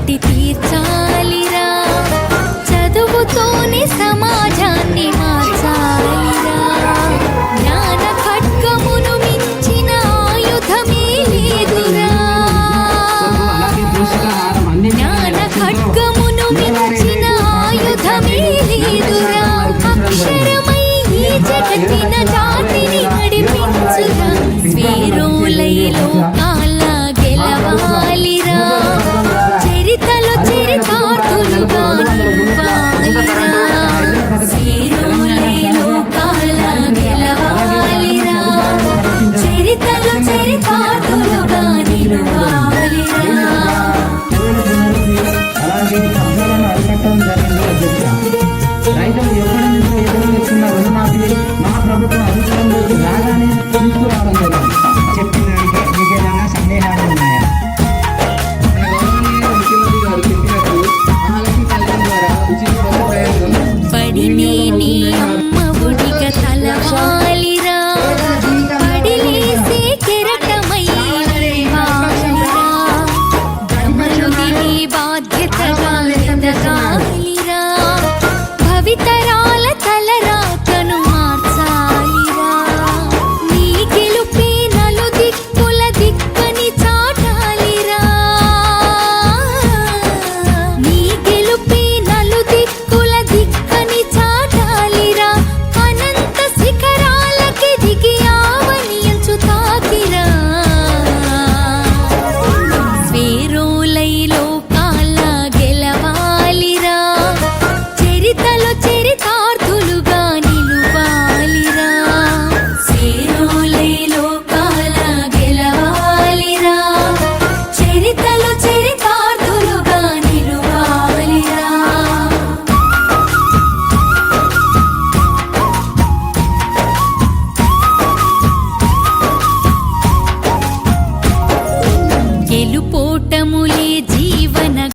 కట్టి తీర్చాలిరా, చదువుతోనే సమాజాన్ని మార్చాలిరా. జ్ఞాన ఖడ్గమును మించిన ఆయుధమే లేదురా, జ్ఞాన ఖడ్గమును మించిన ఆయుధమే లేదురా. అక్షరమై ఈ జగతిన జాతిని నడిపించురా, వీరులై లోకాల గెలవాలిరా, చరితలో చరితార్థులుగా నిలవాలిరా. వీరులై లోకాల గెలవాలిరా, చరితలో చరితార్థులుగా నిలవాలిరా. రైతులు ఎప్పటి నుంచో ఎదురు చేస్తున్న రుణమాఫీ మా ప్రభుత్వం అధికారంలోకి రాగానే తీసుకురావడం జరిగింది. చెప్పినంటే మీకేమైనా సందేహాలు ఉన్నాయా? మన గౌరవనీయ ముఖ్యమంత్రి గారు చెప్పినట్టు మహాలక్ష్మి పథకం ద్వారా ఉచిత బస్సు ప్రయాణం బడిని నీ అమ్మ ఒడిగా తలవాలి